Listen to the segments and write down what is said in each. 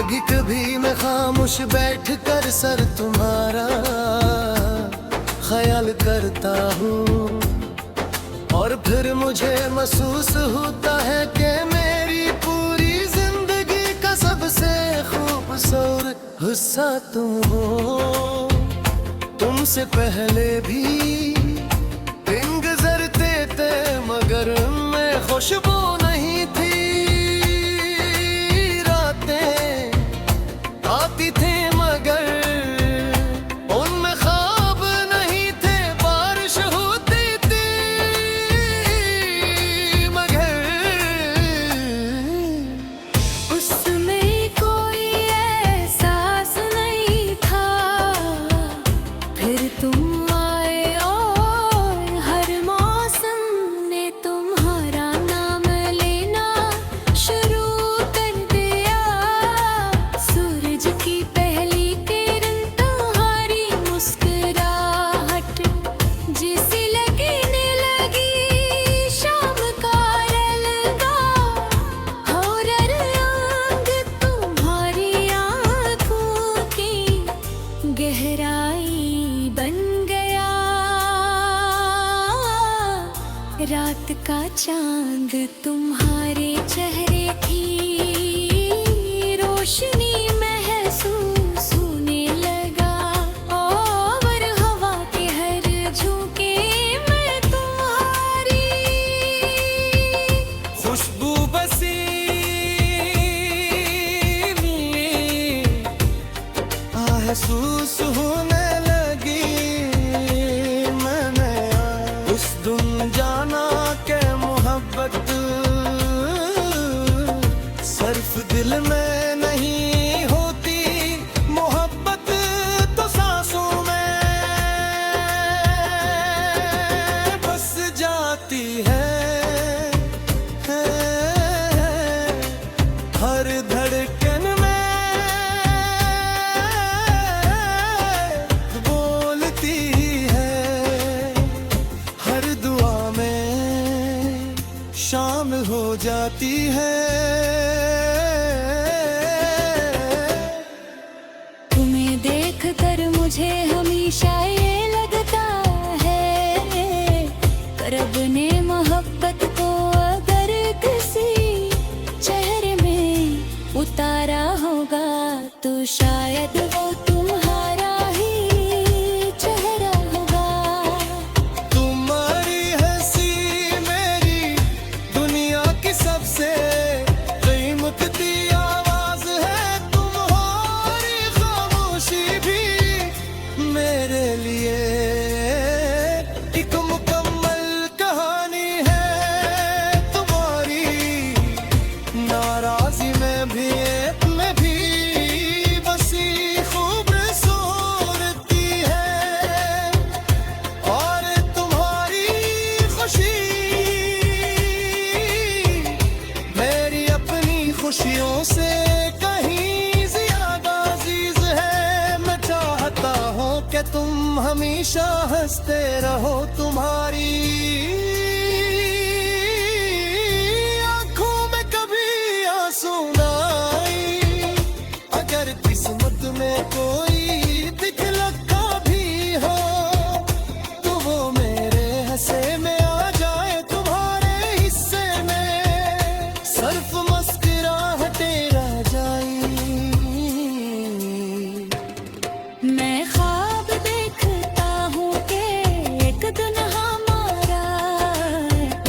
कभी कभी मैं खामोश बैठ कर सर तुम्हारा ख्याल करता हूँ, और फिर मुझे महसूस होता है कि मेरी पूरी जिंदगी का सबसे खूबसूरत हिस्सा तुम हो। तुमसे पहले भी दिन गुजरते थे मगर मैं खुशबू नहीं थी। रातें आती थी मगर उनमें ख्वाब नहीं थे। बारिश होती थी मगर उसमें कोई एहसास नहीं था। फिर तुम आए और हर मौसम ने तुम्हारा नाम लेना शुरू कर दिया। सूरज की पहली किरण तुम्हारी मुस्कुराहट जैसी लगने लगी शाम का रंगा। और रंग तुम्हारी आँखों की गहराई बन गया। रात का चांद तुम्हारे चेहरे की रोशनी महसूस होने लगा। और हवा के हर झोंके में तुम्हारी खुशबू बसी महसूस होने लगी। मैंने उस दिन जाना के मोहब्बत सिर्फ दिल में नहीं होती, मोहब्बत तो सांसों में बस जाती है। हर धड़कन में बोलती है, हर दुआ में शामिल हो जाती है। तुम्हें देखकर मुझे हमेशा ये लगता है रब ने मोहब्बत को अगर किसी चेहरे में उतारा होगा तो शायद वो तुम्हारा ही चेहरा होगा। तुम्हारी हंसी मेरी दुनिया की सबसे कीमती आवाज है। तुम्हारी खामोशी भी मेरे लिए एक मुकम्मल कहानी है। तुम्हारी नाराजी में भी बसी खूबसूरती है। और तुम्हारी खुशी मेरी अपनी खुशियों से कहीं ज्यादा अजीज है। मैं चाहता हूँ कि तुम हमेशा हंसते रहो। तुम्हारी आंखों में कभी आंसू ना आए। अगर किस्मत में कोई दिखलका भी हो तो वो मेरे हिस्से में आ जाए। तुम्हारे हिस्से में सिर्फ मुस्कुराहटें रह जाए। मैं ख्वाब देखता हूँ कि एक दिन हमारा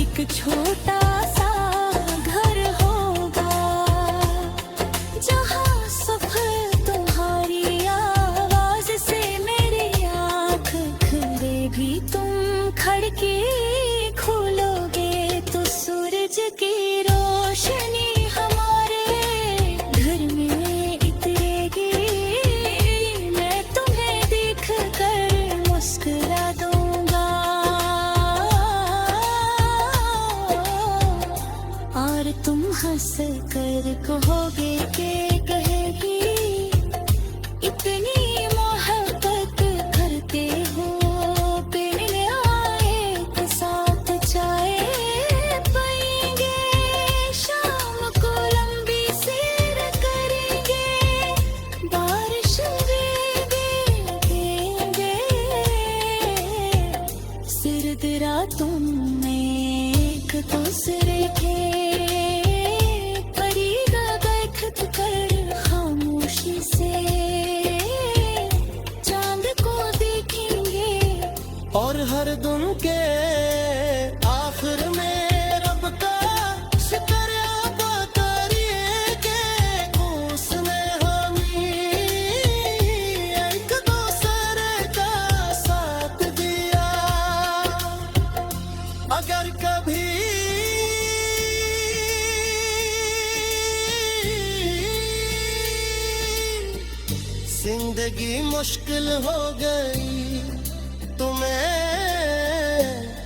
एक छोटा सा घर होगा जहाँ सफर तुम्हारी हर दिन के आखिर में रब का शुक्र अदा करिए के उसने हमें एक दूसरे का साथ दिया। अगर कभी जिंदगी मुश्किल हो गई तो मैं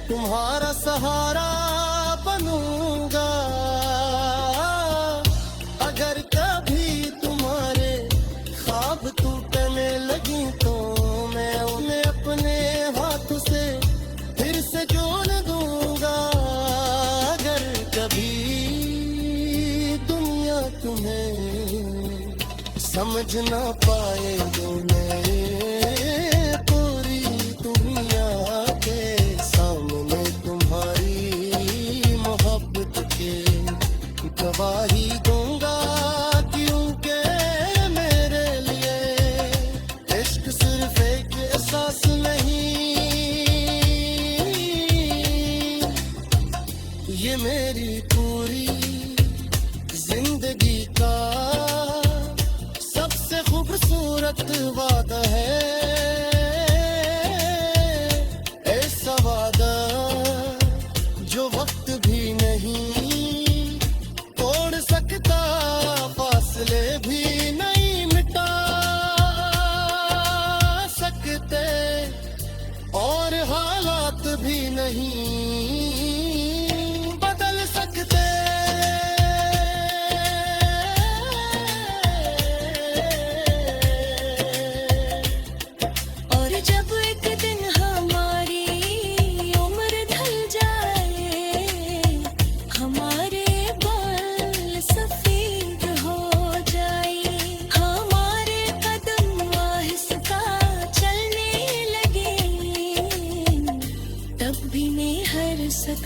तुम्हारा सहारा बनूंगा। अगर कभी तुम्हारे ख्वाब टूटने लगी तो मैं उन्हें अपने हाथ से फिर से जोड़ दूंगा। अगर कभी दुनिया तुम्हें समझ ना पाए तो मैं पूरी दुनिया के सामने तुम्हारी मोहब्बत के गवाही दूंगा। क्योंकि मेरे लिए इश्क सिर्फ एक एहसास नहीं, ये मेरी पूरी जिंदगी का खूबसूरत वादा है। ऐसा वादा जो वक्त भी नहीं तोड़ सकता, फासले भी नहीं मिटा सकते और हालात भी नहीं बदल सकते।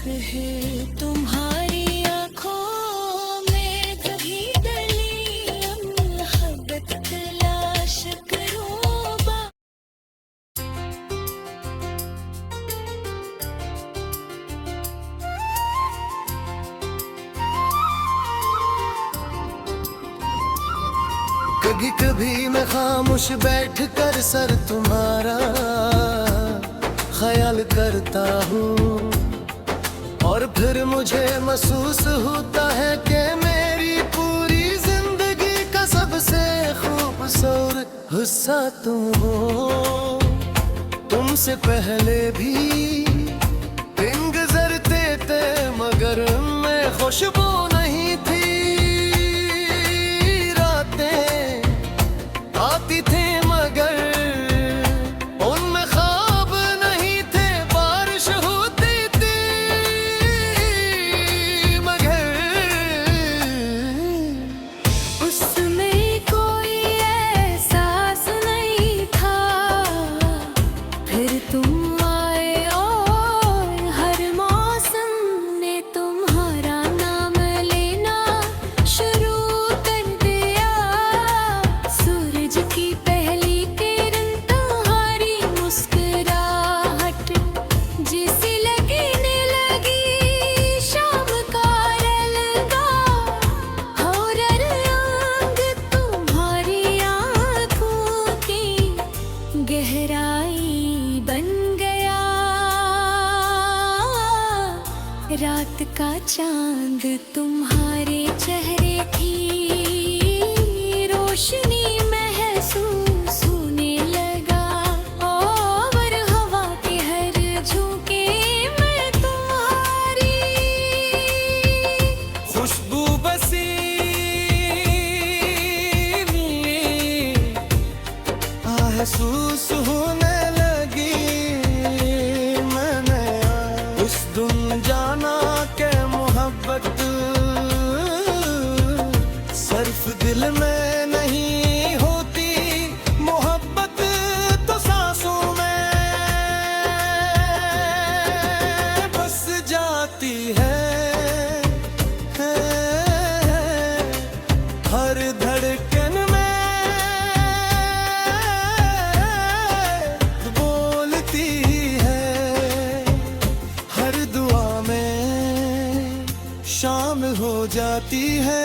है तुम्हारी आँखों में कभी डली मोहब्बत तलाश करूँ। कभी कभी मैं खामोश बैठ कर सर तुम्हारा ख्याल करता हूँ और फिर मुझे महसूस होता है कि मेरी पूरी जिंदगी का सबसे खूबसूरत हिस्सा तुम हो। तुमसे पहले भी दिन गुजरते थे मगर मैं खुशबू नहीं थी। रातें आती थी मगर उनमें ख्वाब नहीं थे। बारिश होती थी मगर उसमें कोई एहसास नहीं था। फिर तुम आए और हर मौसम ने तुम्हारा नाम लेना शुरू कर दिया। सूरज की पहली किरण तुम्हारी मुस्कुराहट जैसी लगने लगी शाम का रंगा। और रंग तुम्हारी आँखों की गहराई बन गया। रात का चांद तुम्हारे चेहरे थी रोशनी महसूस होने लगा। और हवा के हर झोंके में तुम्हारी खुशबू बसी महसूस होने लगी। मैंने उस दिन जाना के मोहब्बत सिर्फ दिल में नहीं होती, मोहब्बत तो सांसों में बस जाती है। हर धड़कन में बोलती है। जाती है।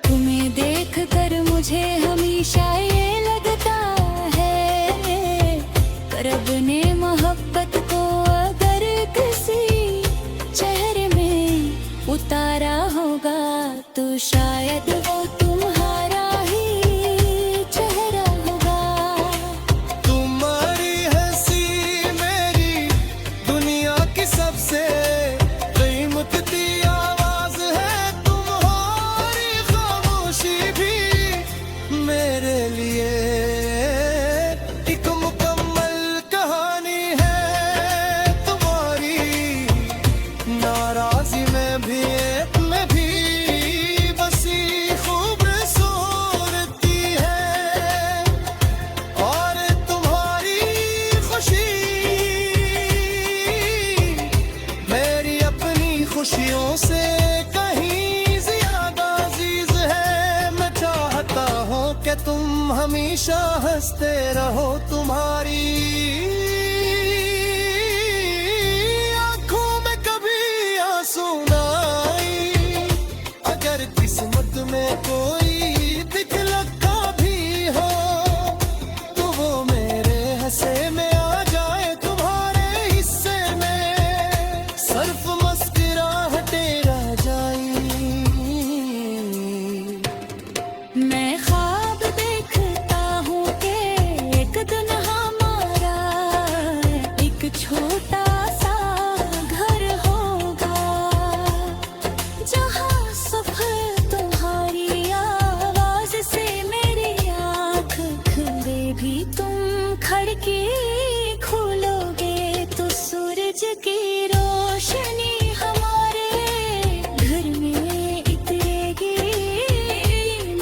तुम्हें देख कर मुझे हमेशा ये लगता है, रब ने मोहब्बत को अगर किसी चेहरे में उतारा होगा तो शायद वो तुम्हारा ही चेहरा होगा। तुम्हारी हंसी मेरी दुनिया की सबसे कीमती आवाज है, तुम्हारी खामोशी भी मेरे लिए एक मुकम्मल कहानी है। तुम्हारी नाराजी में भी बसी खूबसूरती है, और तुम्हारी खुशी मेरी अपनी खुशियों से कहीं ज्यादा अजीज है। मैं चाहता हूँ कि तुम हमेशा हंसते रहो, तुम्हारी आंखों में कभी आंसू ना आए। अगर किस्मत में कोई दिखलका भी हो तो वो मेरे हिस्से में आ जाए, तुम्हारे हिस्से में सिर्फ मुस्कुराहटें रह जाए। मैं ख्वाब देखता हूँ कि एक दिन हमारा एक छोटा सा घर होगा, जहाँ सफर तुम्हारी आवाज से मेरी आँख खुले भी तुम खिड़की खोलोगे तो सूरज की रोशनी हमारे घर में उतरेगी।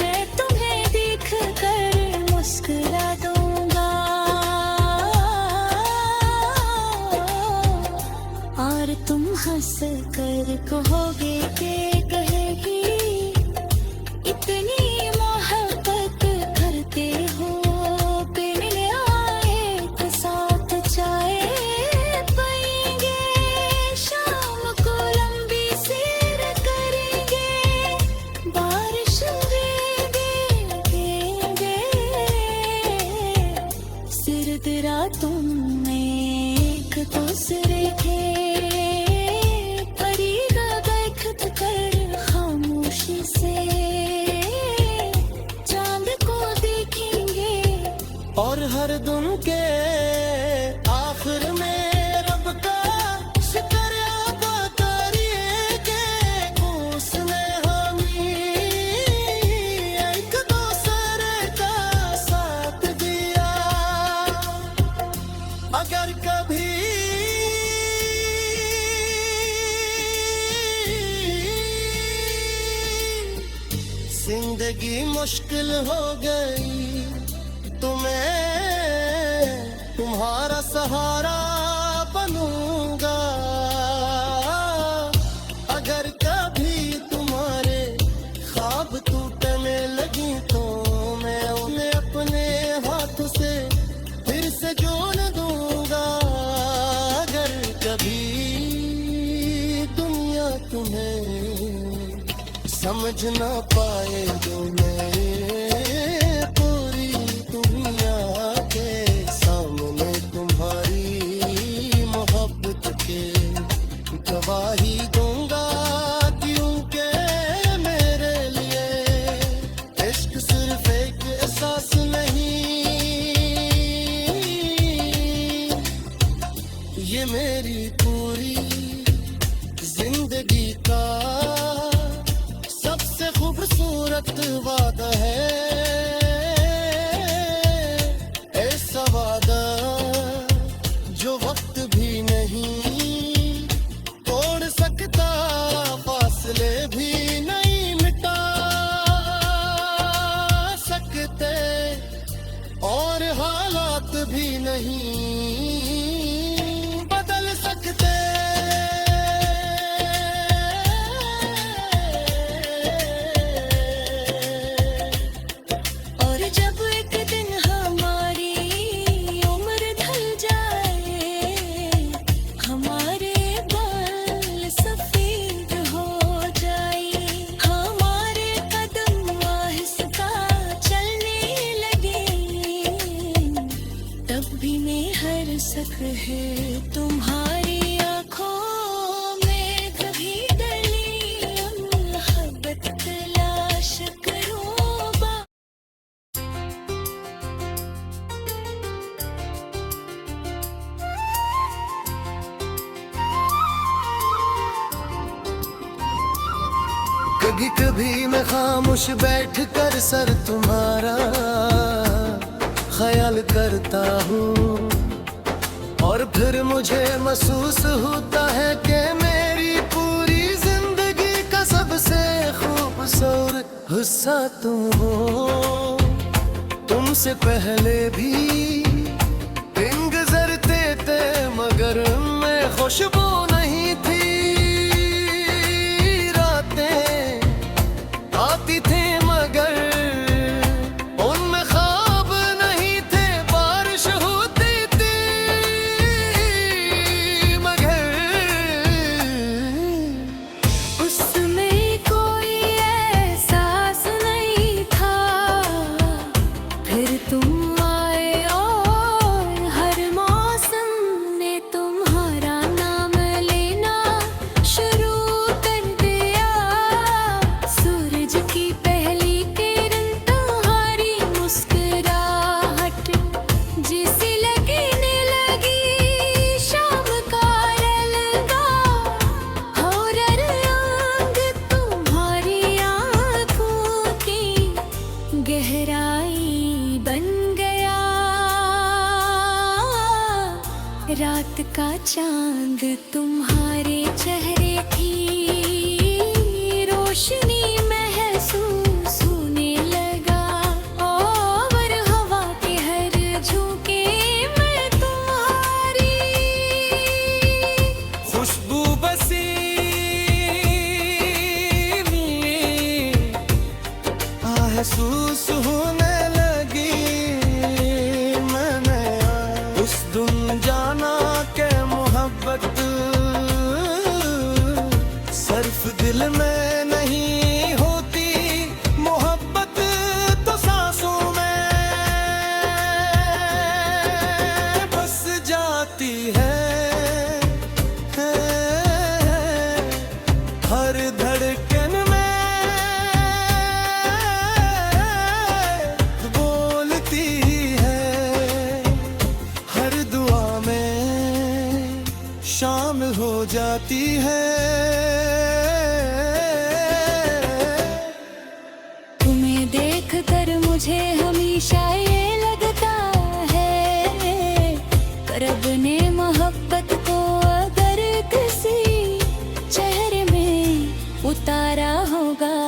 मैं तुम्हें देख कर मुस्कुरा दूंगा और तुम हंस कर कहोगे कि कहेगी इतनी मोहब्बत करते हो, पीने आए तो साथ चाय पिएंगे, शाम को लंबी सैर करेंगे, बारिश में भीगेंगे, सर्द रातों में एक दूसरे के करीब बैठ कर खामोशी से चांद को देखेंगे। और हर दिन के आखिर में रब का शुक्र अदा करिए कि उसने हमें एक दूसरे का साथ दिया। अगर कभी जिंदगी मुश्किल हो गई तो मैं तुम्हारा सहारा बनूंगा। अगर कभी तुम्हारे ख्वाब टूटने लगी तो मैं उन्हें अपने हाथ से फिर से जोड़ दूंगा। अगर कभी दुनिया तुम्हें समझ ना पाए तो मैं पूरी दुनिया के सामने तुम्हारी मोहब्बत के गवाही दूंगा, क्योंकि मेरे लिए इश्क सिर्फ एक एहसास नहीं, ये मेरी पूरी जिंदगी का सबसे खूबसूरत वादा है। ऐसा वादा जो वक्त भी नहीं तोड़ सकता, फासले भी नहीं मिटा सकते, और हालात भी नहीं बदल सकते। हमारे इश्क है तुम्हारी आंखों में कभी डली मोहब्बत तलाश करूं कभी कभी मैं खामोश बैठ कर सर तुम्हारा ख्याल करता हूँ और फिर मुझे महसूस होता है कि मेरी पूरी जिंदगी का सबसे खूबसूरत हिस्सा तुम हो। तुमसे पहले भी दिन गुजरते थे मगर मैं खुशबू नहीं थी। आती थी मगर उनमें ख्वाब नहीं थे। बारिश होती थी मगर उसमें कोई एहसास नहीं था। फिर तुम आए और हर मौसम ने तुम्हारा नाम लेना शुरू कर दिया। सूरज की पहली किरण तुम्हारी मुस्कुराहट जैसी लगने लगी शाम का रंगा। और रंग तुम्हारी आंखों की गहराई बन गया। रात का चांद तुम्हारे चेहरे की रोशनी महसूस होने लगा। और हवा के हर झोंके में तुम्हारी खुशबू बसी महसूस होने लगी। मैंने उस दिन जाना के मोहब्बत सिर्फ दिल में नहीं होती। मोहब्बत तो सांसों में बस जाती है। हर धड़कन में बोलती है। हर दुआ में शामिल हो जाती है। तुम्हें देखकर मुझे हमेशा ये लगता है रब ने मोहब्बत को अगर किसी चेहरे में उतारा होगा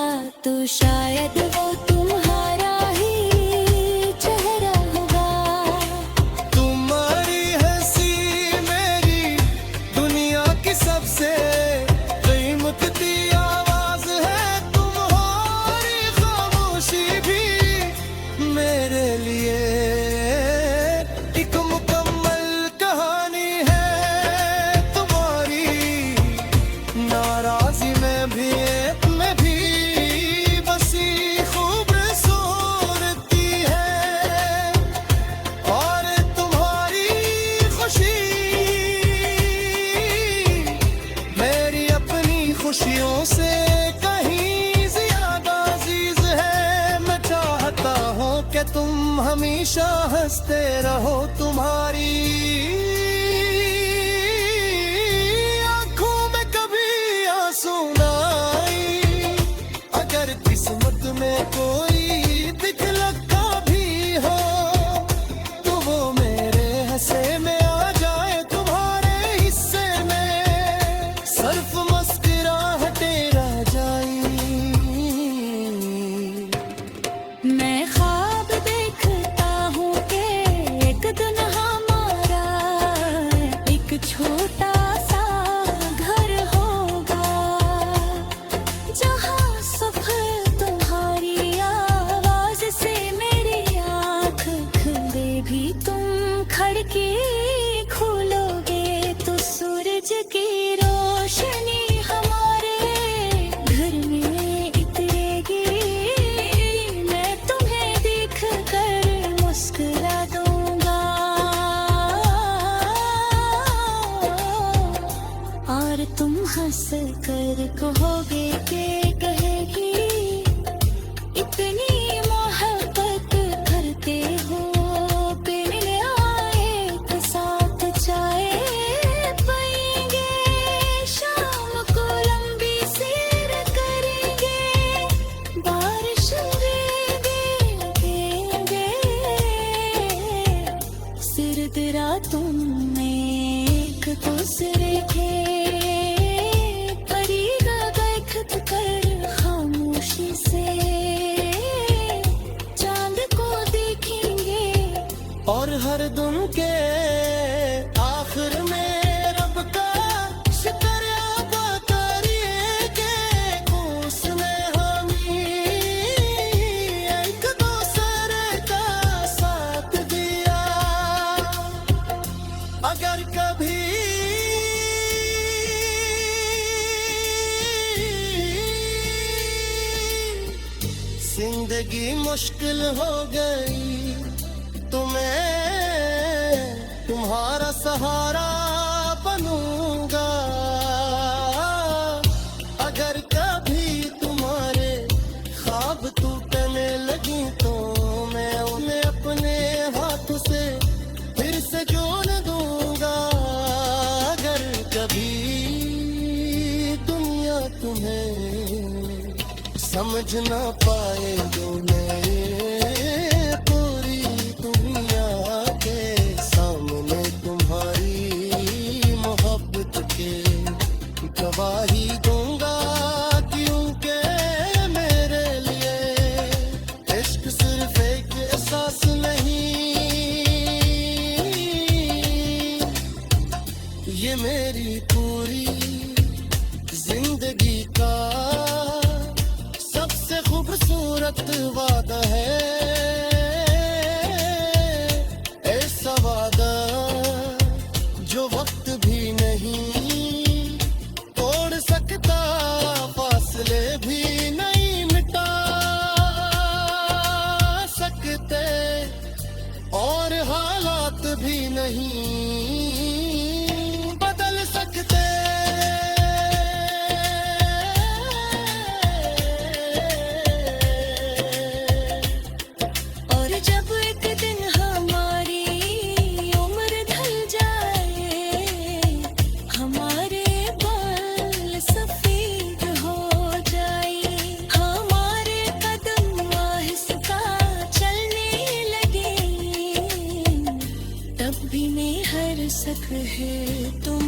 तो शायद वो तुम्हारा ही चेहरा होगा। तुम्हारी हंसी मेरी दुनिया की सबसे कीमती आवाज है। तुम्हारी खामोशी भी मेरे लिए एक मुकम्मल कहानी है। तुम्हारी नाराजी में भी बसी खूबसूरती है। और तुम्हारी खुशी मेरी अपनी खुशियों से कहीं ज्यादा अजीज है। मैं चाहता हूँ कि तुम हमेशा हंसते रहो। तुम्हारी आंखों में कभी आंसू ना आए। अगर किस्मत में कोई दिखलका भी हो तो वो मेरे हिस्से में आ जाए। तुम्हारे हिस्से में सिर्फ मुस्कुराहटें रह जाएं। मैं ख्वाब देखता हूँ कि एक दिन हमारा एक छोटा सा घर होगा जहाँ सफर तुम्हारी हंस कर कहोगे के कहेगी इतनी मोहब्बत करते हो बिन आए तो साथ जाए पाएंगे शाम को लंबी सैर करेंगे बारिश देंगे सिर्द रातों में एक दूसरे के परीगा बैठक कर खामोशी से चांद को देखेंगे और हर दिन के आखिर में रब का शुक्र अदा करिए उसने हमें एक दूसरे का साथ दिया। अगर कभी जिंदगी मुश्किल हो गई तो मैं तुम्हारा सहारा बनूंगा। अगर कभी तुम्हारे ख्वाब टूटने लगी तो मैं उन्हें अपने हाथों से फिर से जोड़ दूंगा। अगर कभी दुनिया तुम्हें समझ ना पाए तो मैं पूरी दुनिया के सामने तुम्हारी मोहब्बत के गवाही दूंगा। क्योंकि मेरे लिए इश्क सिर्फ एक एहसास नहीं, ये मेरी पूरी जिंदगी का सबसे खूबसूरत वादा है। ऐसा वादा जो वक्त भी नहीं तोड़ सकता, फासले भी नहीं मिटा सकते और हालात भी नहीं बदल सकते। और जब एक दिन हमारी उम्र ढल जाए हमारे बाल सफेद हो जाए हमारे कदम आहिस्ता चलने लगे तब भी नहीं हर सक है तुम